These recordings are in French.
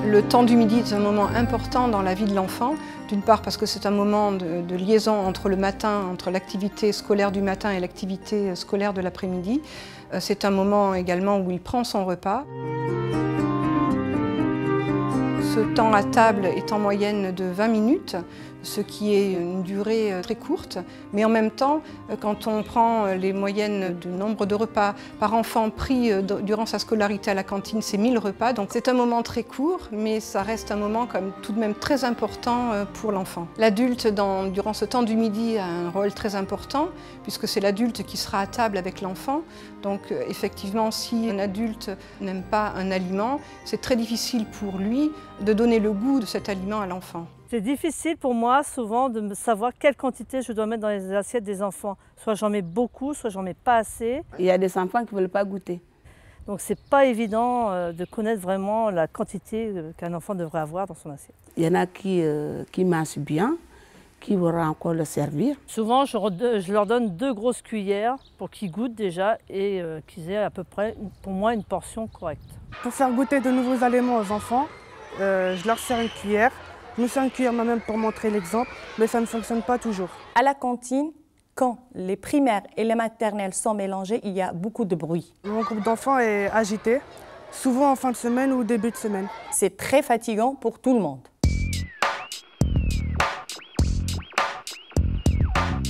Le temps du midi est un moment important dans la vie de l'enfant, d'une part parce que c'est un moment de liaison entre le matin, entre l'activité scolaire du matin et l'activité scolaire de l'après-midi. C'est un moment également où il prend son repas. Ce temps à table est en moyenne de 20 minutes, ce qui est une durée très courte, mais en même temps, quand on prend les moyennes du nombre de repas par enfant pris durant sa scolarité à la cantine, c'est 1000 repas. Donc c'est un moment très court, mais ça reste un moment comme tout de même très important pour l'enfant. L'adulte, durant ce temps du midi, a un rôle très important, puisque c'est l'adulte qui sera à table avec l'enfant. Donc effectivement, si un adulte n'aime pas un aliment, c'est très difficile pour lui de donner le goût de cet aliment à l'enfant. C'est difficile pour moi souvent de savoir quelle quantité je dois mettre dans les assiettes des enfants. Soit j'en mets beaucoup, soit j'en mets pas assez. Il y a des enfants qui ne veulent pas goûter. Donc c'est pas évident de connaître vraiment la quantité qu'un enfant devrait avoir dans son assiette. Il y en a qui mangent bien, qui vont encore le servir. Souvent je leur donne 2 grosses cuillères pour qu'ils goûtent déjà et qu'ils aient à peu près pour moi une portion correcte. Pour faire goûter de nouveaux aliments aux enfants, je leur sers une cuillère. Je me sers une cuillère moi-même pour montrer l'exemple, mais ça ne fonctionne pas toujours. À la cantine, quand les primaires et les maternelles sont mélangés, il y a beaucoup de bruit. Mon groupe d'enfants est agité, souvent en fin de semaine ou début de semaine. C'est très fatigant pour tout le monde.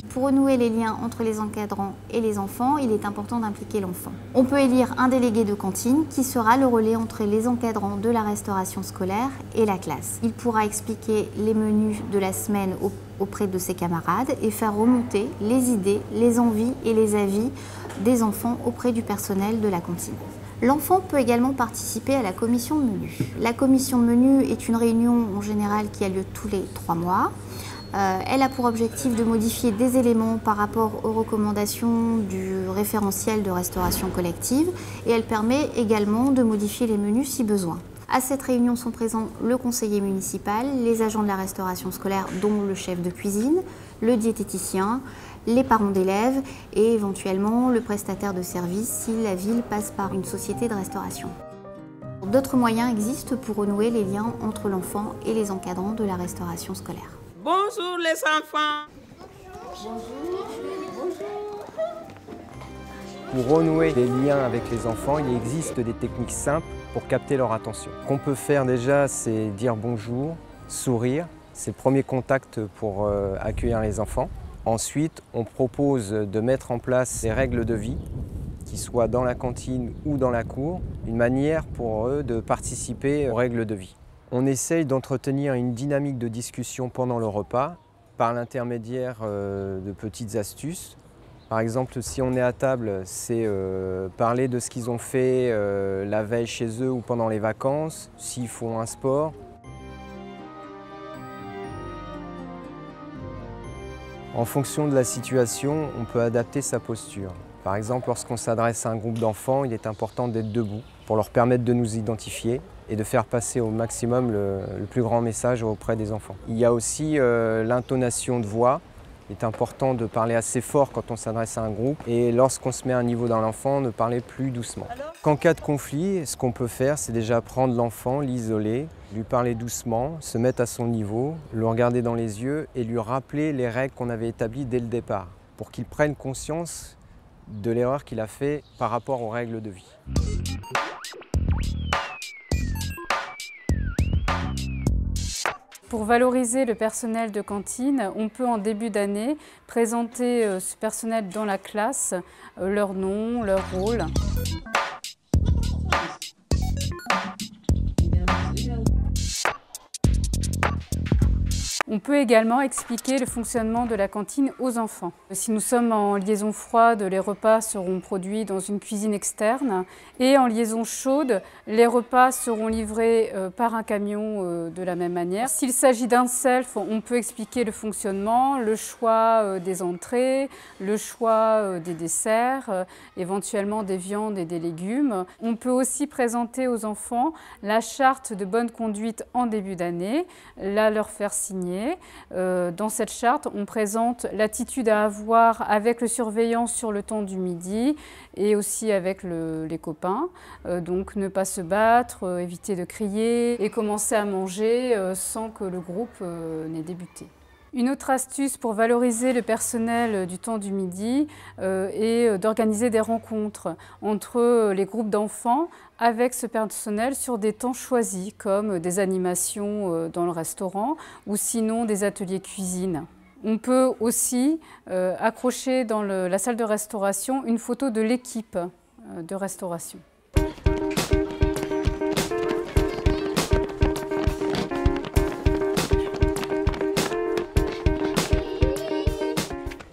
Pour renouer les liens entre les encadrants et les enfants, il est important d'impliquer l'enfant. On peut élire un délégué de cantine qui sera le relais entre les encadrants de la restauration scolaire et la classe. Il pourra expliquer les menus de la semaine auprès de ses camarades et faire remonter les idées, les envies et les avis des enfants auprès du personnel de la cantine. L'enfant peut également participer à la commission de menu. La commission de menu est une réunion en général qui a lieu tous les 3 mois. Elle a pour objectif de modifier des éléments par rapport aux recommandations du référentiel de restauration collective et elle permet également de modifier les menus si besoin. À cette réunion sont présents le conseiller municipal, les agents de la restauration scolaire dont le chef de cuisine, le diététicien, les parents d'élèves et éventuellement le prestataire de service si la ville passe par une société de restauration. D'autres moyens existent pour renouer les liens entre l'enfant et les encadrants de la restauration scolaire. Bonjour les enfants. Pour renouer les liens avec les enfants, il existe des techniques simples pour capter leur attention. Ce qu'on peut faire déjà, c'est dire bonjour, sourire. C'est le premier contact pour accueillir les enfants. Ensuite, on propose de mettre en place des règles de vie, qu'ils soient dans la cantine ou dans la cour, une manière pour eux de participer aux règles de vie. On essaye d'entretenir une dynamique de discussion pendant le repas par l'intermédiaire de petites astuces. Par exemple, si on est à table, c'est parler de ce qu'ils ont fait la veille chez eux ou pendant les vacances, s'ils font un sport. En fonction de la situation, on peut adapter sa posture. Par exemple, lorsqu'on s'adresse à un groupe d'enfants, il est important d'être debout pour leur permettre de nous identifier et de faire passer au maximum le plus grand message auprès des enfants. Il y a aussi l'intonation de voix. Il est important de parler assez fort quand on s'adresse à un groupe et lorsqu'on se met à un niveau d'un enfant, de parler plus doucement. En cas de conflit, ce qu'on peut faire, c'est déjà prendre l'enfant, l'isoler, lui parler doucement, se mettre à son niveau, le regarder dans les yeux et lui rappeler les règles qu'on avait établies dès le départ pour qu'il prenne conscience de l'erreur qu'il a fait par rapport aux règles de vie. Pour valoriser le personnel de cantine, on peut en début d'année présenter ce personnel dans la classe, leur nom, leur rôle. On peut également expliquer le fonctionnement de la cantine aux enfants. Si nous sommes en liaison froide, les repas seront produits dans une cuisine externe et en liaison chaude, les repas seront livrés par un camion de la même manière. S'il s'agit d'un self, on peut expliquer le fonctionnement, le choix des entrées, le choix des desserts, éventuellement des viandes et des légumes. On peut aussi présenter aux enfants la charte de bonne conduite en début d'année, la leur faire signer journée. Dans cette charte, on présente l'attitude à avoir avec le surveillant sur le temps du midi et aussi avec les copains. Donc ne pas se battre, éviter de crier et commencer à manger sans que le groupe n'ait débuté. Une autre astuce pour valoriser le personnel du temps du midi est d'organiser des rencontres entre les groupes d'enfants avec ce personnel sur des temps choisis, comme des animations dans le restaurant ou sinon des ateliers cuisine. On peut aussi accrocher dans la salle de restauration une photo de l'équipe de restauration.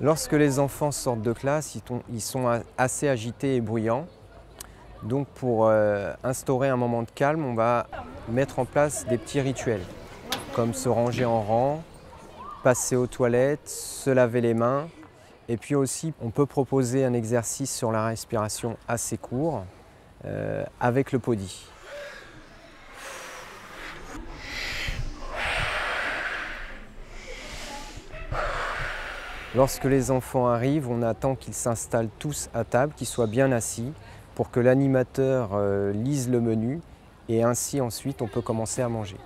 Lorsque les enfants sortent de classe, ils sont assez agités et bruyants. Donc pour instaurer un moment de calme, on va mettre en place des petits rituels, comme se ranger en rang, passer aux toilettes, se laver les mains. Et puis aussi, on peut proposer un exercice sur la respiration assez court avec le PODI. Lorsque les enfants arrivent, on attend qu'ils s'installent tous à table, qu'ils soient bien assis pour que l'animateur lise le menu et ainsi ensuite on peut commencer à manger.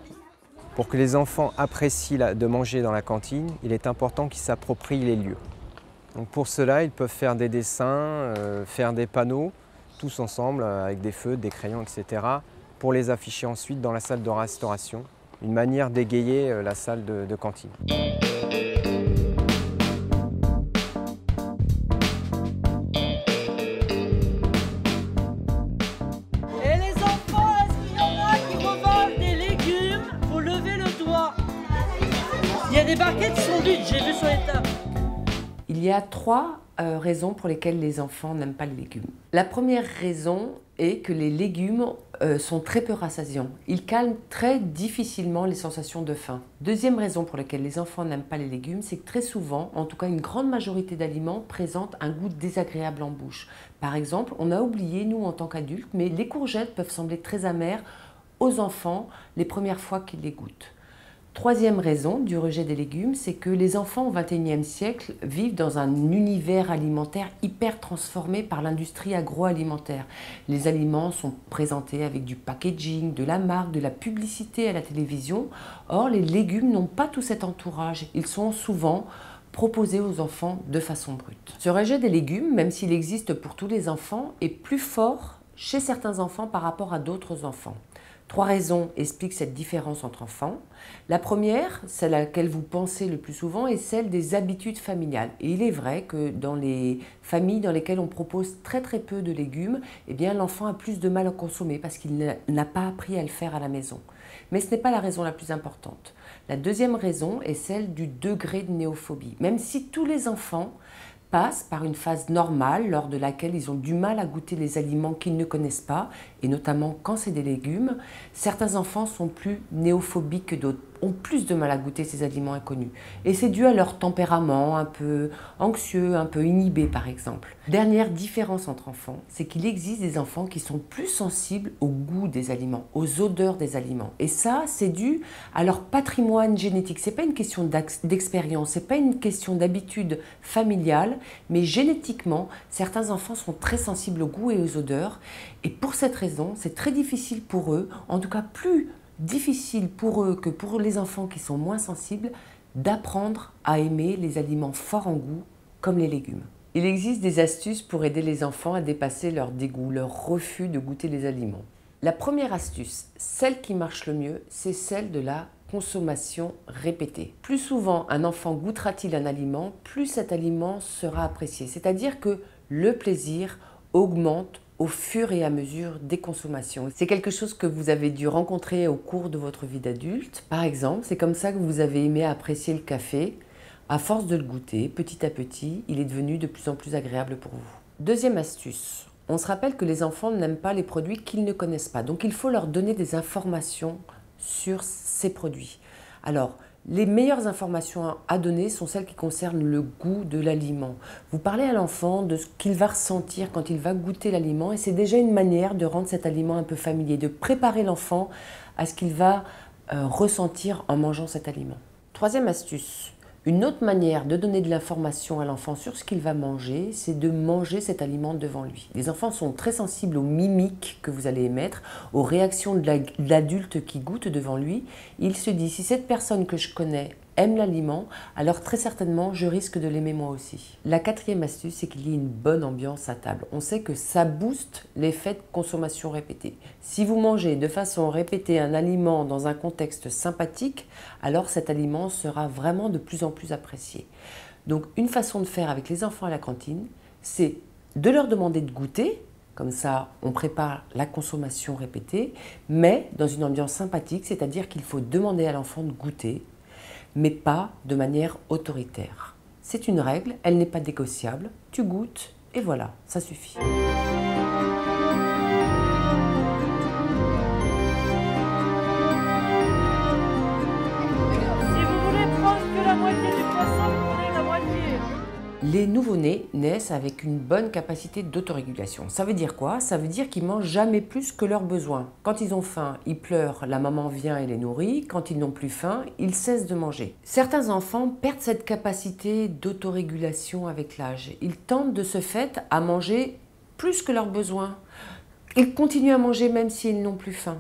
Pour que les enfants apprécient de manger dans la cantine, il est important qu'ils s'approprient les lieux. Donc pour cela, ils peuvent faire des dessins, faire des panneaux, tous ensemble avec des feutres, des crayons, etc. pour les afficher ensuite dans la salle de restauration. Une manière d'égayer la salle de cantine. Il y a des barquettes qui sont vides, j'ai vu sur les tables. Il y a 3 raisons pour lesquelles les enfants n'aiment pas les légumes. La première raison est que les légumes sont très peu rassasiants. Ils calment très difficilement les sensations de faim. Deuxième raison pour laquelle les enfants n'aiment pas les légumes, c'est que très souvent, en tout cas une grande majorité d'aliments, présentent un goût désagréable en bouche. Par exemple, on a oublié, nous en tant qu'adultes, mais les courgettes peuvent sembler très amères aux enfants les premières fois qu'ils les goûtent. Troisième raison du rejet des légumes, c'est que les enfants au XXIe siècle vivent dans un univers alimentaire hyper transformé par l'industrie agroalimentaire. Les aliments sont présentés avec du packaging, de la marque, de la publicité à la télévision. Or, les légumes n'ont pas tout cet entourage. Ils sont souvent proposés aux enfants de façon brute. Ce rejet des légumes, même s'il existe pour tous les enfants, est plus fort chez certains enfants par rapport à d'autres enfants. 3 raisons expliquent cette différence entre enfants. La première, celle à laquelle vous pensez le plus souvent, est celle des habitudes familiales. Et il est vrai que dans les familles dans lesquelles on propose très peu de légumes, eh bien l'enfant a plus de mal à consommer parce qu'il n'a pas appris à le faire à la maison. Mais ce n'est pas la raison la plus importante. La deuxième raison est celle du degré de néophobie. Même si tous les enfants passent par une phase normale lors de laquelle ils ont du mal à goûter les aliments qu'ils ne connaissent pas, et notamment quand c'est des légumes, certains enfants sont plus néophobiques que d'autres, ont plus de mal à goûter ces aliments inconnus. Et c'est dû à leur tempérament un peu anxieux, un peu inhibé par exemple. Dernière différence entre enfants, c'est qu'il existe des enfants qui sont plus sensibles au goût des aliments, aux odeurs des aliments. Et ça, c'est dû à leur patrimoine génétique. C'est pas une question d'expérience, c'est pas une question d'habitude familiale, mais génétiquement, certains enfants sont très sensibles au goût et aux odeurs. Et pour cette raison, c'est très difficile pour eux, en tout cas plus difficile pour eux que pour les enfants qui sont moins sensibles, d'apprendre à aimer les aliments forts en goût, comme les légumes. Il existe des astuces pour aider les enfants à dépasser leur dégoût, leur refus de goûter les aliments. La première astuce, celle qui marche le mieux, c'est celle de la consommation répétée. Plus souvent un enfant goûtera-t-il un aliment, plus cet aliment sera apprécié. C'est-à-dire que le plaisir augmente au fur et à mesure des consommations. C'est quelque chose que vous avez dû rencontrer au cours de votre vie d'adulte. Par exemple, c'est comme ça que vous avez aimé apprécier le café. À force de le goûter, petit à petit, il est devenu de plus en plus agréable pour vous. Deuxième astuce, on se rappelle que les enfants n'aiment pas les produits qu'ils ne connaissent pas. Donc il faut leur donner des informations sur ces produits. Alors, les meilleures informations à donner sont celles qui concernent le goût de l'aliment. Vous parlez à l'enfant de ce qu'il va ressentir quand il va goûter l'aliment et c'est déjà une manière de rendre cet aliment un peu familier, de préparer l'enfant à ce qu'il va ressentir en mangeant cet aliment. Troisième astuce. Une autre manière de donner de l'information à l'enfant sur ce qu'il va manger, c'est de manger cet aliment devant lui. Les enfants sont très sensibles aux mimiques que vous allez émettre, aux réactions de l'adulte qui goûte devant lui. Il se dit, si cette personne que je connais aime l'aliment, alors très certainement je risque de l'aimer moi aussi. La quatrième astuce, c'est qu'il y ait une bonne ambiance à table. On sait que ça booste l'effet de consommation répétée. Si vous mangez de façon répétée un aliment dans un contexte sympathique, alors cet aliment sera vraiment de plus en plus apprécié. Donc une façon de faire avec les enfants à la cantine, c'est de leur demander de goûter. Comme ça, on prépare la consommation répétée, mais dans une ambiance sympathique, c'est-à-dire qu'il faut demander à l'enfant de goûter, mais pas de manière autoritaire. C'est une règle, elle n'est pas négociable, tu goûtes et voilà, ça suffit. Si vous voulez prendre que la moitié du poisson, vous prenez la moitié. Les nouveau-nés naissent avec une bonne capacité d'autorégulation. Ça veut dire quoi? Ça veut dire qu'ils mangent jamais plus que leurs besoins. Quand ils ont faim, ils pleurent, la maman vient et les nourrit. Quand ils n'ont plus faim, ils cessent de manger. Certains enfants perdent cette capacité d'autorégulation avec l'âge. Ils tendent de ce fait à manger plus que leurs besoins. Ils continuent à manger même s'ils n'ont plus faim.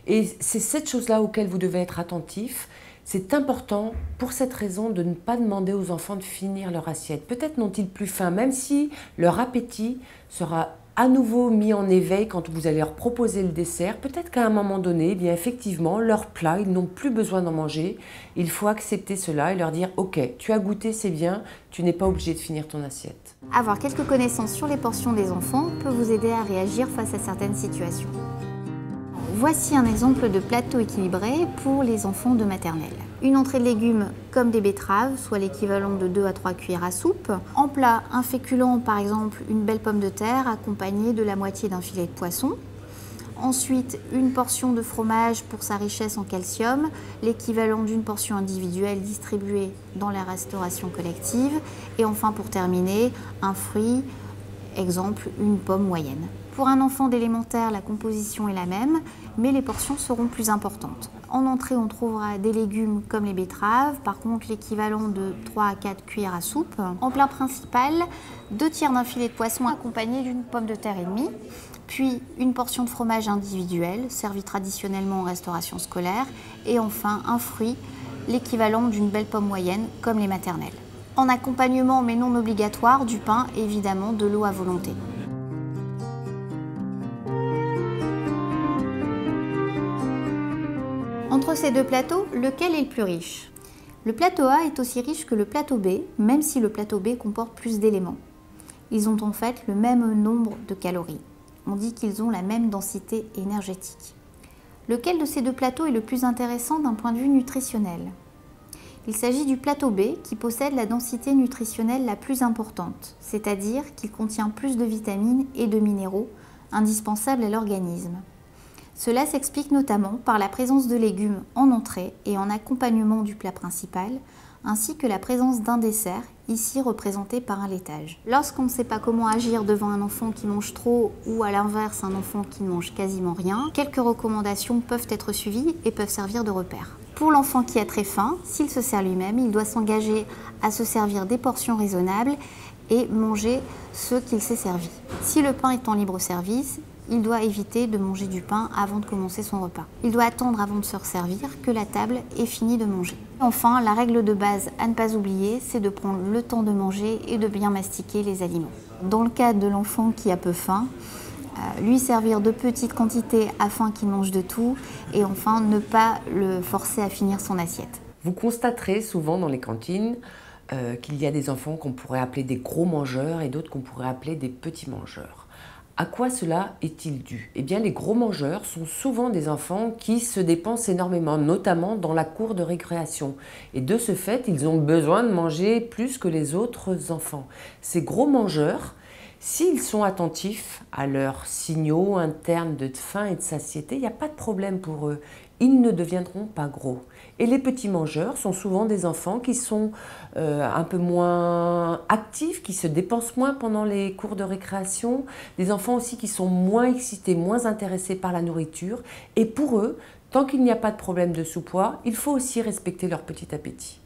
Et c'est cette chose-là auquel vous devez être attentif. C'est important pour cette raison de ne pas demander aux enfants de finir leur assiette. Peut-être n'ont-ils plus faim, même si leur appétit sera à nouveau mis en éveil quand vous allez leur proposer le dessert. Peut-être qu'à un moment donné, eh bien effectivement, leur plat, ils n'ont plus besoin d'en manger. Il faut accepter cela et leur dire « Ok, tu as goûté, c'est bien, tu n'es pas obligé de finir ton assiette. » Avoir quelques connaissances sur les portions des enfants peut vous aider à réagir face à certaines situations. Voici un exemple de plateau équilibré pour les enfants de maternelle. Une entrée de légumes comme des betteraves, soit l'équivalent de 2 à 3 cuillères à soupe. En plat, un féculent, par exemple une belle pomme de terre accompagnée de la moitié d'un filet de poisson. Ensuite, une portion de fromage pour sa richesse en calcium, l'équivalent d'une portion individuelle distribuée dans la restauration collective. Et enfin, pour terminer, un fruit, exemple une pomme moyenne. Pour un enfant d'élémentaire, la composition est la même, mais les portions seront plus importantes. En entrée, on trouvera des légumes comme les betteraves, par contre l'équivalent de 3 à 4 cuillères à soupe. En plat principal, 2 tiers d'un filet de poisson accompagné d'une pomme de terre et demie, puis une portion de fromage individuel, servi traditionnellement en restauration scolaire, et enfin un fruit, l'équivalent d'une belle pomme moyenne comme les maternelles. En accompagnement, mais non obligatoire, du pain et évidemment de l'eau à volonté. Entre ces deux plateaux, lequel est le plus riche? Le plateau A est aussi riche que le plateau B, même si le plateau B comporte plus d'éléments. Ils ont en fait le même nombre de calories. On dit qu'ils ont la même densité énergétique. Lequel de ces deux plateaux est le plus intéressant d'un point de vue nutritionnel? Il s'agit du plateau B qui possède la densité nutritionnelle la plus importante, c'est-à-dire qu'il contient plus de vitamines et de minéraux indispensables à l'organisme. Cela s'explique notamment par la présence de légumes en entrée et en accompagnement du plat principal, ainsi que la présence d'un dessert, ici représenté par un laitage. Lorsqu'on ne sait pas comment agir devant un enfant qui mange trop ou à l'inverse un enfant qui ne mange quasiment rien, quelques recommandations peuvent être suivies et peuvent servir de repère. Pour l'enfant qui a très faim, s'il se sert lui-même, il doit s'engager à se servir des portions raisonnables et manger ce qu'il s'est servi. Si le pain est en libre service, il doit éviter de manger du pain avant de commencer son repas. Il doit attendre avant de se resservir que la table ait fini de manger. Enfin, la règle de base à ne pas oublier, c'est de prendre le temps de manger et de bien mastiquer les aliments. Dans le cas de l'enfant qui a peu faim, lui servir de petites quantités afin qu'il mange de tout et enfin ne pas le forcer à finir son assiette. Vous constaterez souvent dans les cantines qu'il y a des enfants qu'on pourrait appeler des gros mangeurs et d'autres qu'on pourrait appeler des petits mangeurs. À quoi cela est-il dû? Eh bien, les gros mangeurs sont souvent des enfants qui se dépensent énormément, notamment dans la cour de récréation. Et de ce fait, ils ont besoin de manger plus que les autres enfants. Ces gros mangeurs S'ils sont attentifs à leurs signaux internes de faim et de satiété, il n'y a pas de problème pour eux. Ils ne deviendront pas gros. Et les petits mangeurs sont souvent des enfants qui sont un peu moins actifs, qui se dépensent moins pendant les cours de récréation, des enfants aussi qui sont moins excités, moins intéressés par la nourriture. Et pour eux, tant qu'il n'y a pas de problème de sous-poids, il faut aussi respecter leur petit appétit.